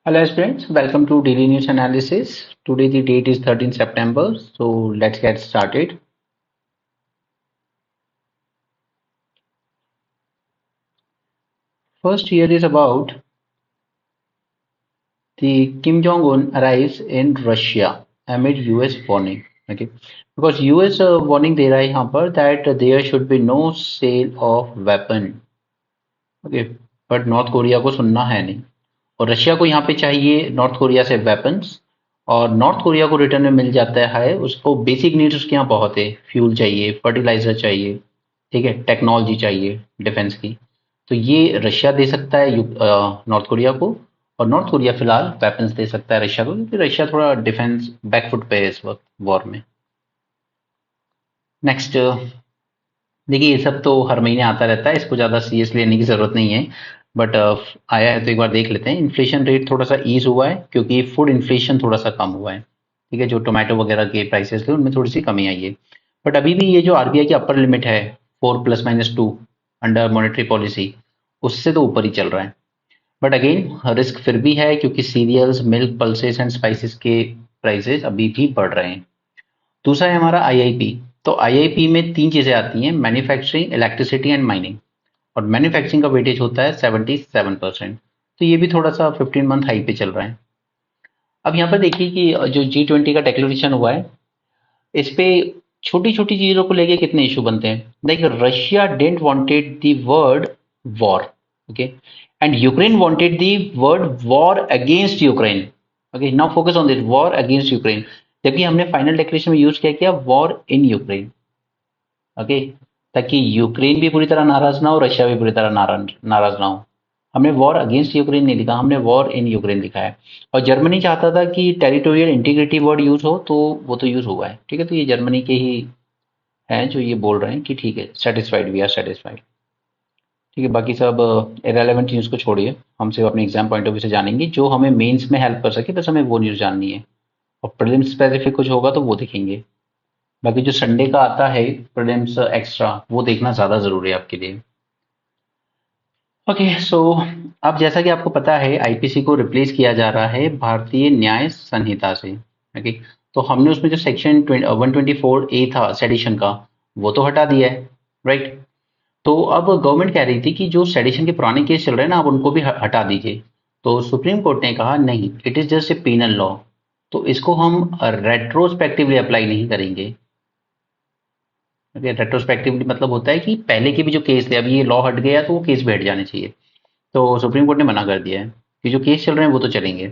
Hello friends, welcome to Daily News Analysis. Today the date is 13 September, so let's get started. First here is about the Kim Jong-un arrives in Russia amid US warning. Okay, because US warning दे रहा है यहाँ पर that there should be no sale of weapon. Okay, but north Korea को सुनना है नहीं और Russia को यहाँ पे चाहिए नॉर्थ कोरिया से वेपन्स और नॉर्थ कोरिया को रिटर्न में मिल जाता है उसको बेसिक नीड्स उसके यहाँ बहुत है फ्यूल चाहिए फर्टिलाइजर चाहिए ठीक है टेक्नोलॉजी चाहिए डिफेंस की तो ये रशिया दे सकता है नॉर्थ कोरिया को और नॉर्थ कोरिया फिलहाल वेपन्स दे सकता है रशिया को क्योंकि रशिया थोड़ा डिफेंस बैकफुट पे है इस वक्त वॉर में नेक्स्ट देखिए ये सब तो हर महीने आता रहता है इसको ज़्यादा सीरियस लेने की ज़रूरत नहीं है बट आया है तो एक बार देख लेते हैं इन्फ्लेशन रेट थोड़ा सा ईज हुआ है क्योंकि फूड इन्फ्लेशन थोड़ा सा कम हुआ है ठीक है जो टोमेटो वगैरह के प्राइसेस थे उनमें थोड़ी सी कमी आई है बट अभी भी ये जो आरबीआई की अपर लिमिट है 4 ± 2 अंडर मॉनेटरी पॉलिसी उससे तो ऊपर ही चल रहा है बट अगेन रिस्क फिर भी है क्योंकि cereals milk pulses and spices के प्राइसेस अभी भी बढ़ रहे हैं दूसरा है हमारा आईआईपी तो आईआईपी में तीन चीज़ें आती हैं मैन्युफैक्चरिंग इलेक्ट्रिसिटी एंड माइनिंग और मैन्युफैक्चरिंग का वेटेज होता है 77%। तो ये भी थोड़ा सा 15 मंथ हाई पे चल रहा है। अब यहाँ पर देखिए कि जो G20 का डिक्लेरेशन हुआ है इस पे छोटी छोटी चीजों को लेके कितने इशू बनते हैं। देखिए Russia didn't wanted the word war okay and Ukraine wanted the word war against Ukraine okay now focus on this war against Ukraine जबकि हमने फाइनल डिक्लेरेशन में यूज किया वॉर इन यूक्रेन ओके ताकि Ukraine भी पूरी तरह नाराज ना हो रशिया भी पूरी तरह नाराज ना हो। हमने वॉर अगेंस्ट यूक्रेन नहीं लिखा हमने वॉर इन यूक्रेन लिखा है और जर्मनी चाहता था कि टेरिटोरियल इंटीग्रिटी वर्ड यूज हो तो वो तो यूज हुआ है ठीक है तो ये जर्मनी के ही हैं जो ये बोल रहे हैं कि ठीक है सेटिस्फाइड वी आर सेटिस्फाइड ठीक है बाकी सब इरेलीवेंट न्यूज़ को छोड़िए हम सिर्फ अपने एग्जाम पॉइंट ऑफ व्यू से जानेंगे जो हमें मेंस में हेल्प कर सके बस हमें वो न्यूज़ जाननी है और प्रीलिम्स स्पेसिफिक कुछ होगा तो वो देखेंगे बाकी जो संडे का आता है प्रीलिम्स एक्स्ट्रा वो देखना ज़्यादा ज़रूरी है आपके लिए। ओके सो अब जैसा कि आपको पता है आईपीसी को रिप्लेस किया जा रहा है भारतीय न्याय संहिता से ओके तो हमने उसमें जो सेक्शन 124A था सेडिशन का वो तो हटा दिया है राइट। तो अब गवर्नमेंट कह रही थी कि जो सेडिशन के पुराने केस चल रहे हैं ना आप उनको भी हटा दीजिए तो सुप्रीम कोर्ट ने कहा नहीं it is just a penal law तो इसको हम रेट्रोस्पेक्टिवली अप्लाई नहीं करेंगे। रेट्रोस्पेक्टिवली मतलब होता है कि पहले के भी जो केस थे अब ये लॉ हट गया तो वो केस भी हट जाने चाहिए तो सुप्रीम कोर्ट ने मना कर दिया है कि जो केस चल रहे हैं वो तो चलेंगे।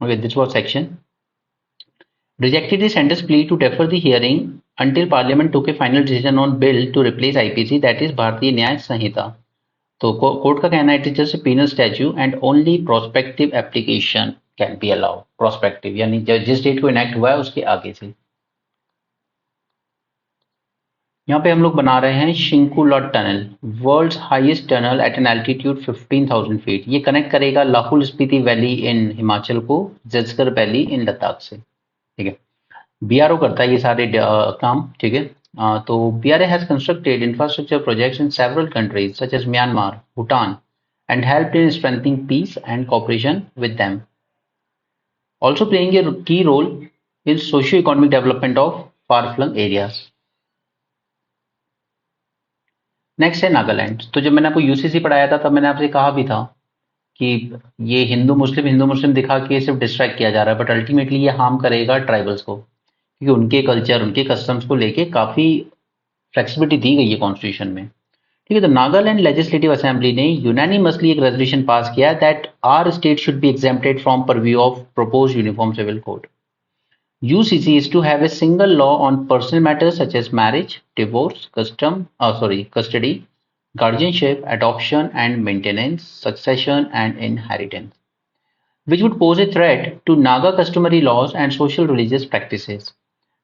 Okay this was section rejected the center's plea to defer the hearing until parliament took a final decision on bill to replace IPC that is भारतीय न्याय संहिता। तो कोर्ट का कहना है it is just penal statute and only prospective application can be allowed prospective यानी जिस date को enact हुआ है उसके आगे से। यहाँ पे हम लोग बना रहे हैं Shinkula tunnel world's highest tunnel at an altitude 15,000 feet ये कनेक्ट करेगा लाहौल स्पीति वैली इन हिमाचल को जस्कर वैली इन लद्दाख से ठीक है। बीआरओ करता है ये सारे काम ठीक है। तो BRO has constructed infrastructure projects in several countries such as Myanmar Bhutan and helped in strengthening peace and cooperation with them also playing a key role in socio-economic development of far-flung areas। Next है नागालैंड तो जब मैंने आपको UCC पढ़ाया था तब मैंने आपसे कहा भी था कि ये हिंदू मुस्लिम दिखा के सिर्फ डिस्ट्रैक्ट किया जा रहा है बट अल्टीमेटली ये हार्म करेगा ट्राइबल्स को क्योंकि उनके कल्चर उनके कस्टम्स को लेके काफ़ी फ्लेक्सिबिलिटी दी गई है कॉन्स्टिट्यूशन में ठीक है। तो नागालैंड लेजिस्लेटिव असेंबली ने यूनानिमसली एक रेजोल्यूशन पास किया that our state should be exempted from purview of propose uniform civil code. UCC is to have a single law on personal matters such as marriage, divorce, custody, guardianship, adoption and maintenance, succession and inheritance, which would pose a threat to Naga customary laws and social religious practices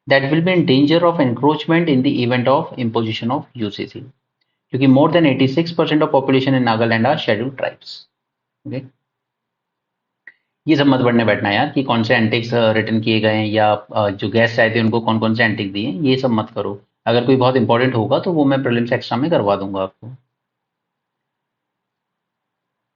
that will be in danger of encroachment in the event of imposition of UCC. क्योंकि more than 86% of population in Nagaland are scheduled tribes. Okay. ये सब मत पढ़ने बैठना यार कि कौन से एंटिक्स रिटर्न किए गए हैं या जो गेस्ट आए थे उनको कौन कौन से एंटिक दिए ये सब मत करो। अगर कोई बहुत इंपॉर्टेंट होगा तो वो मैं प्रीलिम्स एक्स्ट्रा में करवा दूंगा आपको।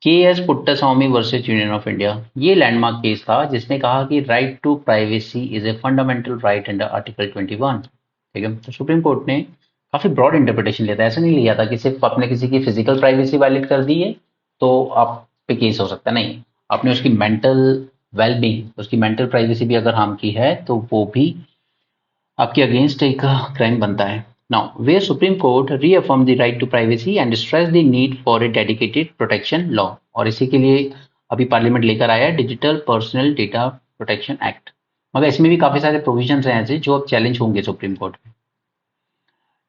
K S Puttaswamy versus union of India, ये लैंडमार्क केस था जिसने कहा कि right to privacy is a fundamental right under article 21। ठीक है, तो सुप्रीम कोर्ट ने काफी ब्रॉड इंटरप्रिटेशन लिया था, ऐसा नहीं लिया था कि सिर्फ आपने किसी की फिजिकल प्राइवेसी वायलेट कर दी है तो आप पे केस हो सकता है, नहीं, आपने उसकी मेंटल वेलबींग, उसकी मेंटल प्राइवेसी भी अगर हार्म की है तो वो भी आपके अगेंस्ट एक क्राइम बनता है। Now where supreme court reaffirm the right to privacy and stress the need for a dedicated protection law, और इसी के लिए अभी पार्लियामेंट लेकर आया है digital personal data protection act. मगर इसमें भी काफी सारे प्रोविजंस हैं ऐसे जो अब चैलेंज होंगे सुप्रीम कोर्ट में।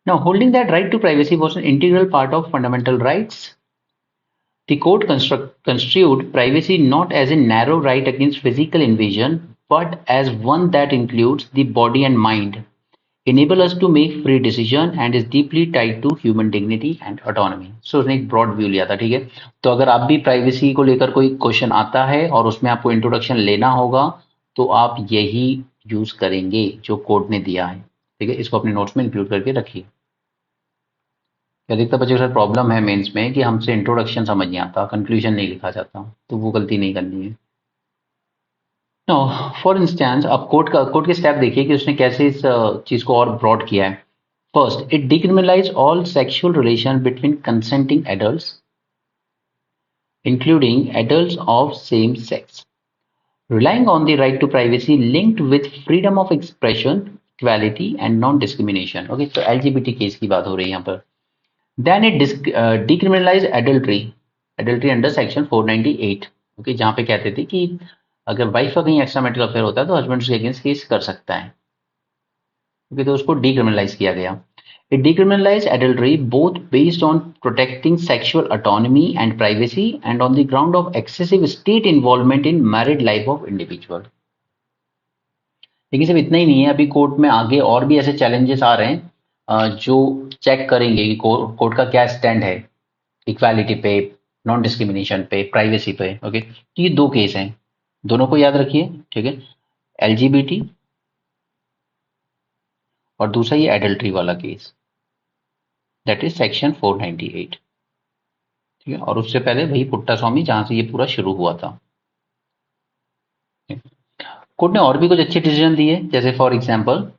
Now holding that right to privacy was an integral part of fundamental rights, the court construed privacy not as a narrow right against physical invasion, but as one that includes the body and mind, enable us to make free decision and is deeply tied to human dignity and autonomy। So उसने एक broad view लिया था। ठीक है, तो अगर आप भी प्राइवेसी को लेकर कोई क्वेश्चन आता है और उसमें आपको इंट्रोडक्शन लेना होगा तो आप यही यूज करेंगे जो कोर्ट ने दिया है। ठीक है, इसको अपने नोट्स में इंक्लूड करके रखिए। अधिकतर बच्चों के साथ प्रॉब्लम है मेंस में कि हमसे इंट्रोडक्शन समझ नहीं आता, कंक्लूजन नहीं लिखा जाता, तो वो गलती नहीं करनी है। नो फॉर इंस्टेंस अब कोर्ट के स्टेप देखिए कि उसने कैसे इस चीज को और ब्रॉड किया है। First, it decriminalise all sexual relation between consenting adults including adults of same sex, relying on the right to privacy linked with freedom of expression, equality and non-discrimination। Okay, तो एलजीबीटी केस की बात हो रही है यहाँ पर। Then it decriminalized adultery under section 498। Okay, जहाँ पे कहते थे कि अगर वाइफ का कहीं एक्स्ट्रा मैरिटल अफेयर होता है तो हस्बैंड उसके अगेंस्ट केस कर सकता है। ओके, तो उसको डिक्रिमिनलाइज किया गया। It decriminalized adultery both based on protecting sexual autonomy and privacy and on the ground of excessive state involvement in married life of individual। लेकिन सिर्फ इतना ही नहीं है, अभी कोर्ट में आगे और भी ऐसे चैलेंजेस आ रहे हैं जो चेक करेंगे कि कोर्ट का क्या स्टैंड है इक्वालिटी पे, नॉन डिस्क्रिमिनेशन पे, प्राइवेसी पे। ओके, तो ये दो केस हैं, दोनों को याद रखिए। ठीक है, एलजीबीटी और दूसरा ये एडल्ट्री वाला केस, दैट इज सेक्शन 498। ठीक है, और उससे पहले वही पुट्टास्वामी जहां से ये पूरा शुरू हुआ था। कोर्ट ने और भी कुछ अच्छे डिसीजन दिए, जैसे फॉर एग्जाम्पल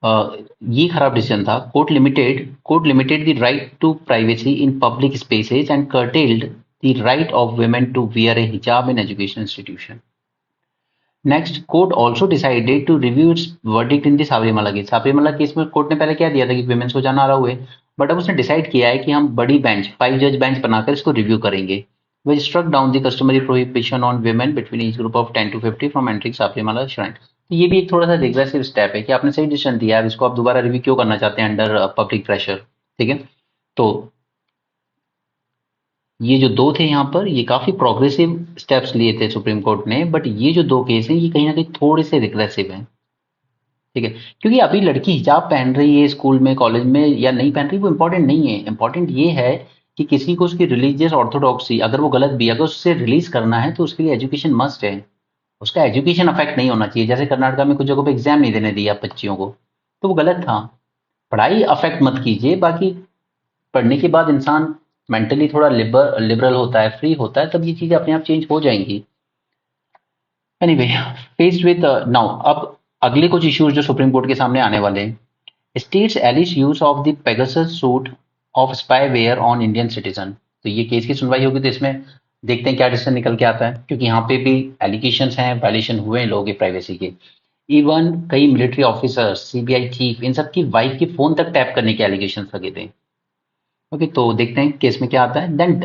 ये खराब डिसीजन था। Court limited the right to privacy in public spaces and curtailed the right of women to wear a hijab in education institution. Next, court also decided to review its verdict in the Sabarimala case. Sabarimala case में court ने पहले क्या दिया था कि women's को जाना allow है, बट अब उसने डिसाइड किया है कि हम बड़ी बेंच 5 जज बेंच बनाकर इसको रिव्यू करेंगे। which struck down the customary prohibition on women between each group of 10 to 50 from entering Sabrimala shrine। तो ये भी एक थोड़ा सा रिग्रेसिव स्टेप है कि आपने सही डिसीजन दिया है, इसको आप दोबारा रिव्यू क्यों करना चाहते हैं अंडर पब्लिक प्रेशर। ठीक है, तो ये जो दो थे यहाँ पर, ये काफी प्रोग्रेसिव स्टेप्स लिए थे सुप्रीम कोर्ट ने, बट ये जो दो केस हैं ये कहीं ना कहीं थोड़े से रिग्रेसिव हैं। ठीक है, क्योंकि अभी लड़की हिजाब पहन रही है स्कूल में, कॉलेज में, या नहीं पहन रही, वो इंपॉर्टेंट नहीं है। इंपॉर्टेंट ये है कि किसी को उसकी रिलीजियस ऑर्थोडॉक्सी, अगर वो गलत भी, अगर उससे रिलीज करना है तो उसके लिए एजुकेशन मस्ट है। उसका एजुकेशन अफेक्ट नहीं होना चाहिए। जैसे कर्नाटका में कुछ जगहों पे एग्जाम नहीं देने दिया बच्चियों को, तो वो गलत था। पढ़ाई अफेक्ट मत कीजिए, बाकी पढ़ने के बाद इंसान मेंटली थोड़ा लिबरल होता है, फ्री होता है, तब ये चीजें अपने आप चेंज हो जाएंगी। एनीवे, फेस्ड विद नाउ अब अगले कुछ इश्यूज जो सुप्रीम कोर्ट के सामने आने वाले हैं। States Eilish use of the Pegasus suit of spyware on Indian citizen. तो ये केस की सुनवाई होगी, तो इसमें देखते हैं क्या डिसीजन निकल के आता है, क्योंकि यहाँ पे भी एलिगेशंस हैं, वायलेशन हुए हैं लोगों की प्राइवेसी के। इवन कई मिलिट्री ऑफिसर्स, सीबीआई चीफ, इन सब की वाइफ के फोन तक टैप करने के एलिगेशंस लगे थे। ओके, तो देखते हैं केस में क्या आता है। Then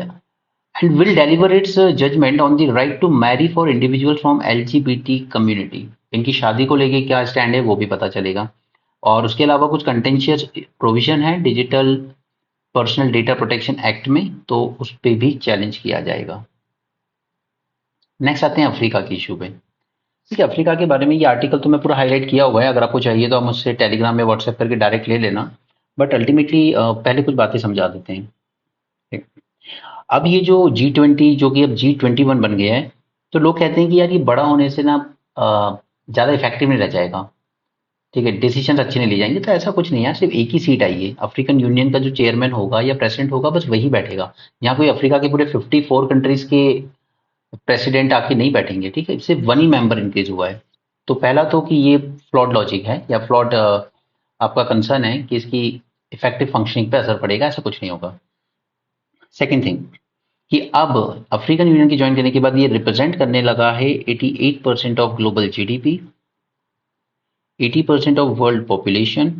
and will deliver its judgement on the right to marry for individual from LGBT community. इनकी शादी को लेके क्या स्टैंड है वो भी पता चलेगा। और उसके अलावा कुछ कंटेंशियस प्रोविजन है digital personal data protection act में, तो उस पर भी चैलेंज किया जाएगा। नेक्स्ट आते हैं अफ्रीका के इशू पे। ठीक है, अफ्रीका के बारे में ये आर्टिकल तो मैं पूरा हाईलाइट किया हुआ है, अगर आपको चाहिए तो आप मुझसे टेलीग्राम में व्हाट्सएप करके डायरेक्ट ले लेना, बट अल्टीमेटली पहले कुछ बातें समझा देते हैं। ठीक। अब ये जो G20 जो कि अब G21 बन गया है, तो लोग कहते हैं कि यार ये बड़ा होने से ना ज़्यादा इफेक्टिव नहीं रह जाएगा। ठीक है, डिसीजन अच्छे नहीं लिए जाएंगे। तो ऐसा कुछ नहीं है, सिर्फ एक ही सीट आई है, अफ्रीकन यूनियन का जो चेयरमैन होगा या प्रेसिडेंट होगा बस वही बैठेगा। यहाँ कोई अफ्रीका के पूरे 54 कंट्रीज के प्रेसिडेंट आके नहीं बैठेंगे, ठीक है, सिर्फ वन ही मेंबर इंक्रीज हुआ है। तो पहला तो कि ये फ्लॉड लॉजिक है या फ्लॉड आपका कंसर्न है कि इसकी इफेक्टिव फंक्शनिंग पे असर पड़ेगा, ऐसा कुछ नहीं होगा। सेकेंड थिंग कि अब अफ्रीकन यूनियन की ज्वाइन करने के बाद ये रिप्रेजेंट करने लगा है 88% of global GDP, 80% of world population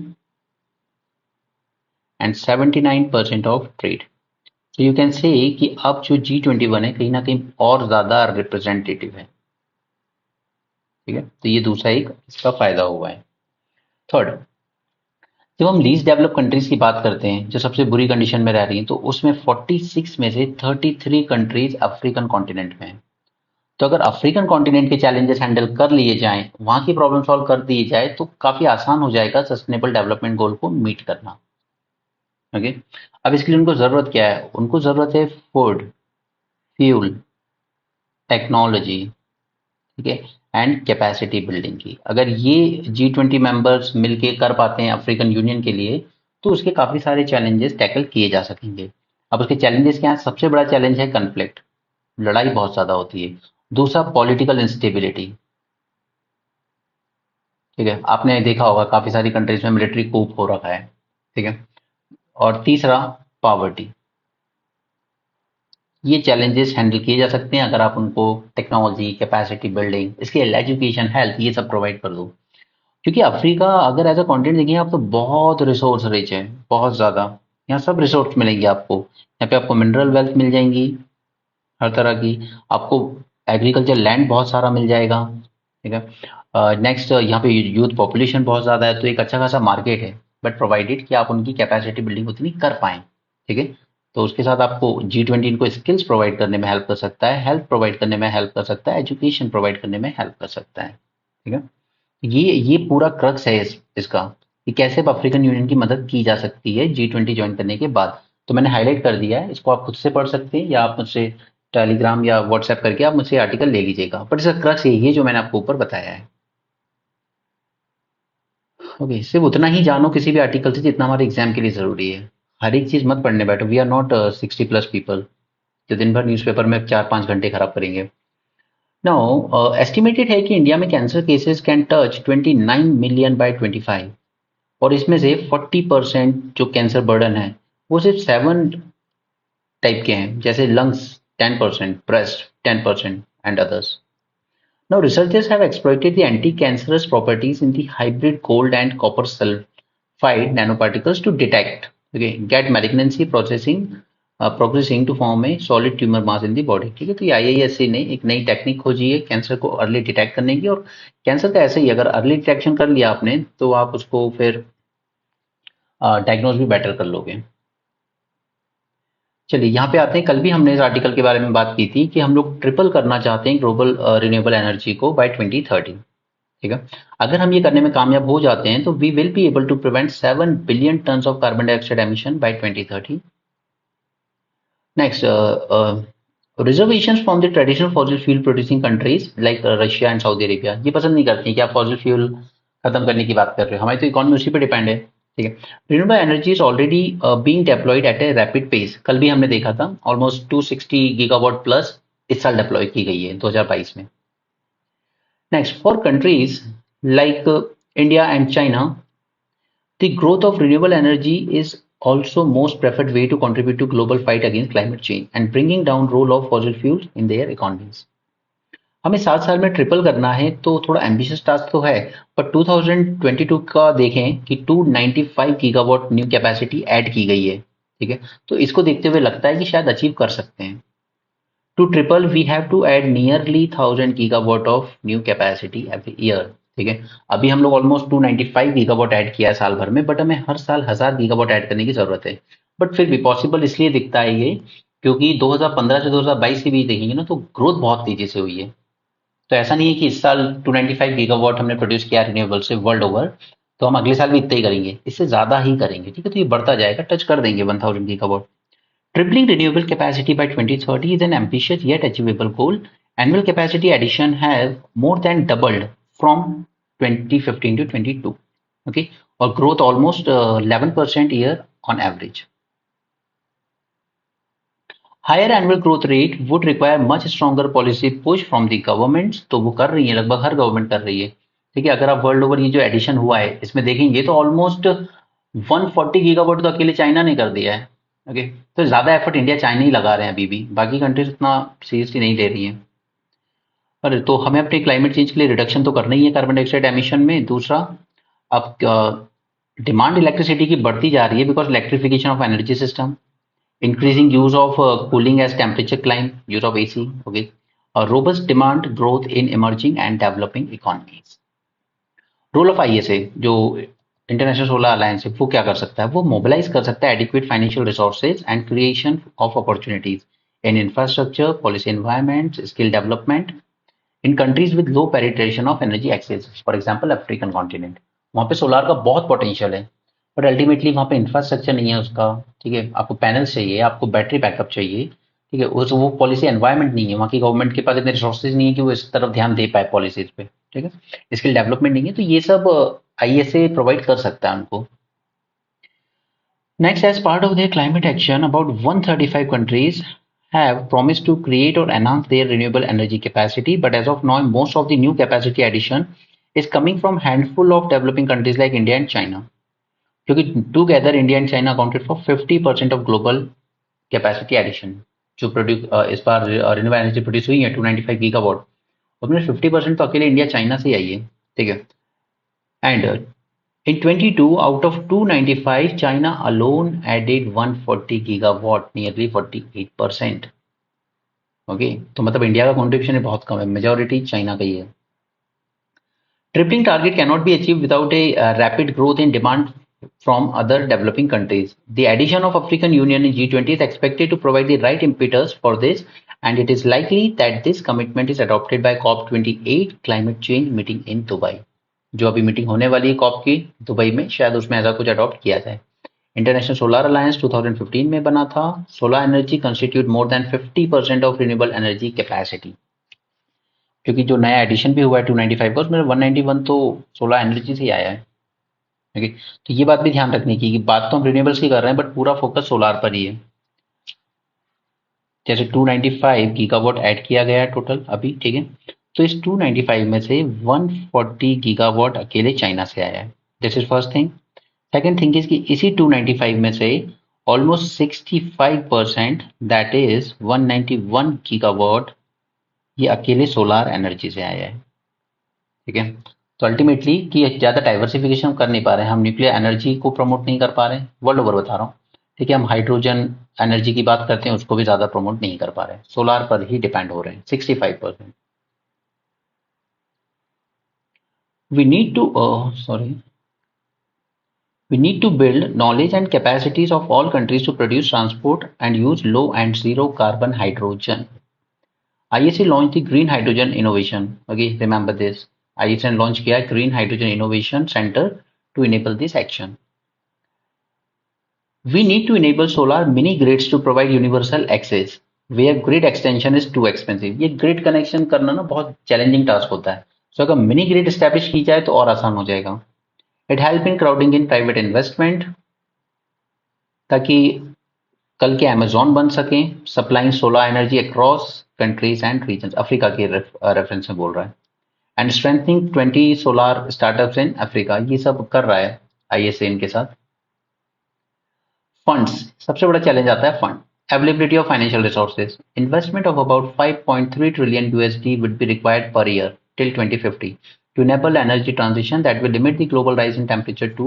and 79% of trade. तो यू कैन से कि अब जो G21 है कहीं ना कहीं और ज्यादा रिप्रेजेंटेटिव है, ठीक है। तो ये दूसरा एक इसका फायदा हुआ है। थर्ड, जब हम लीस्ट डेवलप कंट्रीज की बात करते हैं जो सबसे बुरी कंडीशन में रह रही हैं, तो उसमें 46 में से 33 कंट्रीज अफ्रीकन कॉन्टिनेंट में हैं। तो अगर अफ्रीकन कॉन्टिनेंट के चैलेंजेस हैंडल कर लिए जाएं, वहां की प्रॉब्लम सॉल्व कर दी जाए, तो काफी आसान हो जाएगा सस्टेनेबल डेवलपमेंट गोल को मीट करना। ओके, अब इसके लिए उनको जरूरत क्या है? उनको जरूरत है फूड, फ्यूल, टेक्नोलॉजी, ठीक है, एंड कैपेसिटी बिल्डिंग की। अगर ये G20 मेंबर्स मिलके कर पाते हैं अफ्रीकन यूनियन के लिए, तो उसके काफी सारे चैलेंजेस टैकल किए जा सकेंगे। अब उसके चैलेंजेस क्या है? सबसे बड़ा चैलेंज है कन्फ्लिक्ट, लड़ाई बहुत ज्यादा होती है। दूसरा, पॉलिटिकल इंस्टेबिलिटी, ठीक है, आपने देखा होगा काफी सारी कंट्रीज में मिलिट्री कूप हो रखा है, ठीक है। और तीसरा, पावर्टी। ये चैलेंजेस हैंडल किए जा सकते हैं अगर आप उनको टेक्नोलॉजी, कैपेसिटी बिल्डिंग, इसके एजुकेशन, हेल्थ, ये सब प्रोवाइड कर दो। क्योंकि अफ्रीका अगर एज अ कॉन्टिनेंट देखें आप, तो बहुत रिसोर्स रिच है, बहुत ज़्यादा। यहाँ सब रिसोर्स मिलेंगे आपको, यहाँ पे आपको मिनरल वेल्थ मिल जाएंगी हर तरह की, आपको एग्रीकल्चर लैंड बहुत सारा मिल जाएगा, ठीक है। नेक्स्ट, यहाँ पे यूथ पॉपुलेशन बहुत ज़्यादा है, तो एक अच्छा खासा मार्केट है, बट प्रोवाइडेड कि आप उनकी कैपेसिटी बिल्डिंग उतनी कर पाएँ, ठीक है। तो उसके साथ आपको G20 इनको स्किल्स प्रोवाइड करने में हेल्प कर सकता है, हेल्थ प्रोवाइड करने में हेल्प कर सकता है, एजुकेशन प्रोवाइड करने में हेल्प कर सकता है, ठीक है। ये पूरा क्रक्स है इसका कि कैसे अफ्रीकन यूनियन की मदद की जा सकती है G20 ज्वाइन करने के बाद। तो मैंने हाईलाइट कर दिया है, इसको आप खुद से पढ़ सकते हैं या आप मुझसे टेलीग्राम या व्हाट्सएप करके आप मुझसे आर्टिकल ले लीजिएगा, बट इसका क्रक्स यही है जो मैंने आपको ऊपर बताया है। ओके, सिर्फ उतना ही जानो किसी भी आर्टिकल से जितना हमारे एग्जाम के लिए जरूरी है। हर एक चीज मत पढ़ने बैठो। वी आर नॉट 60+ पीपल जो दिन भर न्यूज़पेपर में 4-5 घंटे खराब करेंगे। नाउ एस्टिमेटेड है कि इंडिया में cancer cases can touch 29 million bye 25, और इसमें से 40% जो कैंसर बर्डन है वो सिर्फ 7 टाइप के हैं, जैसे lungs 10%, breast 10% and others. Now researchers have exploited the anti-cancerous properties in the hybrid gold and copper sulfide nanoparticles to detect, okay, get malignancy processing progressing to form a solid tumor mass in the body, ठीक है। तो ये IISc ने एक नई technique खोजी है cancer को अर्ली डिटेक्ट करने की, और कैंसर का ऐसे ही अगर अर्ली डिटेक्शन कर लिया आपने तो आप उसको फिर डायग्नोज भी बेटर कर लोगे। चलिए यहाँ पे आते हैं, कल भी हमने इस आर्टिकल के बारे में बात की थी कि हम लोग ट्रिपल करना चाहते हैं ग्लोबल रिन्यूएबल एनर्जी को बाय 2030, ठीक है। अगर हम ये करने में कामयाब हो जाते हैं तो we will be able to prevent 7 billion tons of carbon dioxide emission by 2030। Next, reservations from the traditional fossil fuel producing countries like Russia and Saudi Arabia, ये पसंद नहीं करती कि आप फॉसिल फ्यूल खत्म करने की बात कर रहे हो, हमारी तो इकोनॉमी उसी पे डिपेंड है, ठीक है। Renewable energy is already being deployed at a rapid pace, कल भी हमने देखा था ऑलमोस्ट 260 गीगावाट प्लस इस साल डेप्लॉय की गई है 2022 में। Next, for countries like India and China, the growth of renewable energy is also most preferred way to contribute to global fight against climate change and bringing down role of fossil fuels in their economies. हमें 7 साल में triple करना है तो थोड़ा ambitious task तो है, पर 2022 का देखें कि 295 गीगावाट न्यू कैपेसिटी ऐड की गई है, ठीक है। तो इसको देखते हुए लगता है कि शायद अचीव कर सकते हैं। To triple we have to add nearly 1000 gigawatt of new capacity every year, ठीक है। अभी हम लोग ऑलमोस्ट 295 गीगावाट ऐड किया है साल भर में, बट हमें हर साल 1000 गीगावाट ऐड करने की जरूरत है। बट फिर भी पॉसिबल इसलिए दिखता है ये क्योंकि 2015 से 2022 के बीच देखेंगे ना तो ग्रोथ बहुत तेजी से हुई है। तो ऐसा नहीं है कि इस साल 295 गीगावाट हमने प्रोड्यूस किया रिन्यूएबल से वर्ल्ड ओवर, तो हम अगले साल भी इतना ही करेंगे, इससे ज्यादा ही करेंगे, ठीक है। तो ये बढ़ता जाएगा, टच कर देंगे 1000 gigawatt. Tripling renewable capacity by 2030 is an ambitious yet achievable goal. Annual capacity addition have more than doubled from 2015 to 22. Okay, और growth almost 11% year on average. Higher annual growth rate would require much stronger policy push from the governments, तो वो कर रही है, लगभग हर government कर रही है। ठीक है, अगर आप वर्ल्ड ओवर ये जो एडिशन हुआ है इसमें देखेंगे तो ऑलमोस्ट 140 गीगावाट तो अकेले चाइना ने कर दिया है। ओके, तो ज्यादा एफर्ट इंडिया चाइना ही लगा रहे हैं अभी भी, बाकी कंट्रीज इतना सीरियसली नहीं ले रही हैं। पर तो हमें अपने क्लाइमेट चेंज के लिए रिडक्शन तो करना ही है कार्बन डाइऑक्साइड एमिशन में। दूसरा, अब डिमांड इलेक्ट्रिसिटी की बढ़ती जा रही है because electrification of energy system, increasing use of cooling as temperature climb, use of AC, okay, a robust demand growth in emerging and developing economies. Role of ISA जो international solar alliance है वो क्या कर सकता है, वो mobilise कर सकता है adequate financial resources and creation of opportunities in infrastructure, policy environment, skill development in countries with low penetration of energy access, for example African continent. वहाँ पे सोलार का बहुत पोटेंशियल है, बट अल्टीमेटली वहाँ पे इंफ्रास्ट्रक्चर नहीं है उसका। ठीक है, आपको पैनल्स चाहिए, आपको बैटरी बैकअप चाहिए। ठीक है, उस वो पॉलिसी एनवायरमेंट नहीं है, वहाँ की गवर्नमेंट के पास इतने रिसोर्सेज नहीं है कि वो इस तरफ ध्यान दे पाए पॉलिसीज पे। ठीक है, स्किल डेवलपमेंट नहीं है, तो ये सब आईएसए प्रोवाइड कर सकता है उनको। Next, as part of their climate action, about 135 countries have promised to create or enhance their renewable energy capacity, but as of now, most of the new capacity addition is coming from handful of developing countries like India and China. क्योंकि together India and China accounted for 50% of global capacity addition। जो produce इस बार renewable energy produce हुई है 295 gigawatt, उसमें 50% तो अकेले India China से ही आई है। ठीक है, and in 22 out of 295, China alone added 140 gigawatt, nearly 48%। Okay, तो मतलब इंडिया का कंट्रीब्यूशन बहुत कम है, मेजोरिटी चाइना का ही है। Tripling target cannot be achieved without a rapid growth in demand from other developing countries. The addition of African Union in G20 is expected to provide the right impetus for this, and it is likely that this commitment is adopted by COP28 climate change meeting in Dubai। जो अभी meeting होने वाली है corp की Dubai में, शायद उसमें ऐसा कुछ अडॉप्ट किया जाए। इंटरनेशनल सोलर अलायंस 2015 में बना था। Solar energy constitute more than 50% of renewable energy capacity. क्योंकि जो नया एडिशन भी हुआ है 295 का, उसमें 191 तो सोलर एनर्जी से ही आया है। ओके, तो ये बात भी ध्यान रखने की कि बात तो हम रिन्यूएबल्स की कर रहे हैं बट पूरा फोकस सोलार पर ही है। जैसे 295 गीगावाट ऐड किया गया है टोटल अभी। ठीक है, तो इस 295 में से 140 गीगावाट अकेले चाइना से आया है। This is first thing. Second thing is कि इसी 295 में से ऑलमोस्ट 65% दैट इज 191 गीगावाट ये अकेले सोलार एनर्जी से आया है। ठीक है, तो अल्टीमेटली कि ज़्यादा डाइवर्सिफिकेशन कर नहीं पा रहे हैं हम, न्यूक्लियर एनर्जी को प्रमोट नहीं कर पा रहे हैं, वर्ल्ड ओवर बता रहा हूँ। ठीक है, हम हाइड्रोजन एनर्जी की बात करते हैं, उसको भी ज़्यादा प्रमोट नहीं कर पा रहे हैं, सोलार पर ही डिपेंड हो रहे हैं 65%। We need to We need to build knowledge and capacities of all countries to produce, transport, and use low and zero carbon hydrogen. ISA launched the Green Hydrogen Innovation. Okay, remember this. ISA launched किया Green Hydrogen Innovation Center to enable this action. We need to enable solar mini grids to provide universal access where grid extension is too expensive। ये grid connection करना ना बहुत challenging task होता है, so अगर mini grid establish की जाए तो और आसान हो जाएगा। It help in crowding in private investment ताकि कल के अमेजोन बन सकें, supplying solar energy across countries and region. Africa के रेफरेंस में बोल रहा है। And strengthening 20 solar startups in Africa, ये सब कर रहा है आईएसए इनके साथ। फंड्स, सबसे बड़ा चैलेंज आता है fund availability of financial resources. Investment of about 5.3 trillion USD would be required per year till 2050 to enable energy transition that will limit the global rise in temperature to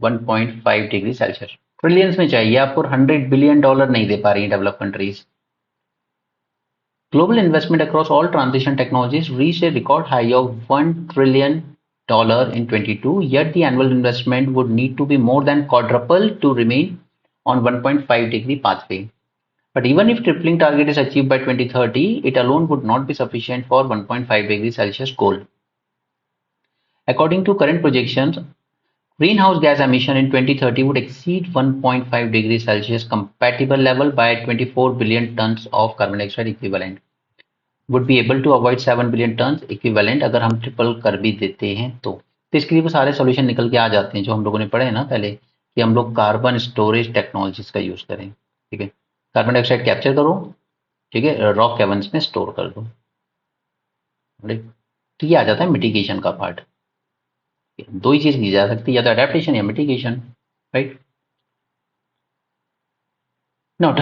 1.5 degree Celsius. Trillions में चाहिए आपको, $100 billion नहीं दे पा रही develop countries. Global investment across all transition technologies reached a record high of $1 trillion in 22, yet the annual investment would need to be more than quadruple to remain on 1.5 degree pathway. But even if tripling target is achieved by 2030, it alone would not be sufficient for 1.5 degree Celsius goal. According to current projections, greenhouse gas emission in 2030 would exceed 1.5 degrees Celsius compatible level by 24 billion tons of carbon dioxide equivalent. Would be able to avoid 7 billion tons equivalent अगर हम triple कर भी देते हैं तो। तो इसके लिए वो सारे सॉल्यूशन निकल के आ जाते हैं जो हम लोगों ने पढ़े हैं ना पहले, कि हम लोग कार्बन स्टोरेज टेक्नोलॉजीज का यूज करें। ठीक है, कार्बन डाइऑक्साइड कैप्चर करो, ठीक है, रॉक कैवर्न्स में स्टोर कर दो। राइट, तो ये आ जाता है मिटिगेशन का पार्ट। दो ही चीज की जा सकती है, या तो अडेप्टेशन या मिटिगेशन। राइट, नॉट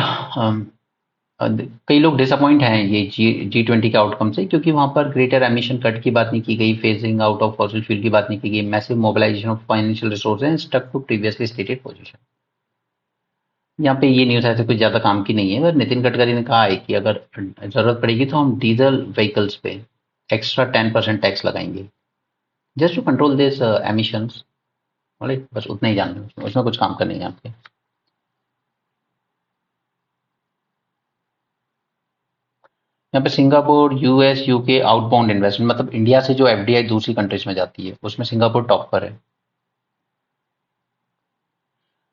कई लोग डिसअपॉइंट हैं ये G20 के आउटकम से, क्योंकि वहां पर ग्रेटर एमिशन कट की बात नहीं की गई, phasing out of fossil fuel की बात नहीं की गई, massive mobilisation of financial resources stuck to previously stated position. यहाँ पे ये न्यूज़ ऐसे कुछ ज़्यादा काम की नहीं है, पर नितिन गडकरी ने कहा है कि अगर ज़रूरत पड़ेगी तो हम डीजल व्हीकल्स पे एक्स्ट्रा 10% टैक्स लगाएंगे, just to control this emissions. बस उतना ही जानना है, उसमें कुछ काम करनी है आपके। यहाँ पे Singapore, US, UK outbound investment, मतलब इंडिया से जो एफडीआई दूसरी कंट्रीज में जाती है उसमें सिंगापुर टॉप पर है।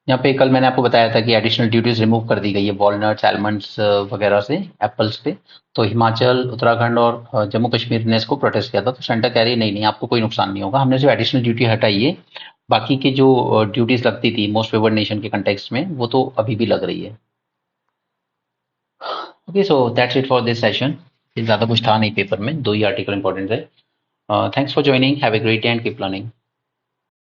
यहाँ पे कल मैंने आपको बताया था कि एडिशनल ड्यूटीज रिमूव कर दी गई है वॉलनट्स, आलमंड्स वगैरह से, एप्पल्स पे। तो हिमाचल, उत्तराखंड और जम्मू कश्मीर ने इसको प्रोटेस्ट किया था, तो सेंटर कह रही नहीं नहीं आपको कोई नुकसान नहीं होगा, हमने जो एडिशनल ड्यूटी हटाई है, बाकी की जो ड्यूटीज लगती थी मोस्ट फेवर्ड नेशन के कंटेक्स्ट में, वो तो अभी भी लग रही है। Okay, so that's it for this session. ज़्यादा कुछ था नहीं पेपर में, दो ही आर्टिकल इंपॉर्टेंट है। Thanks for joining, have a great day and keep learning.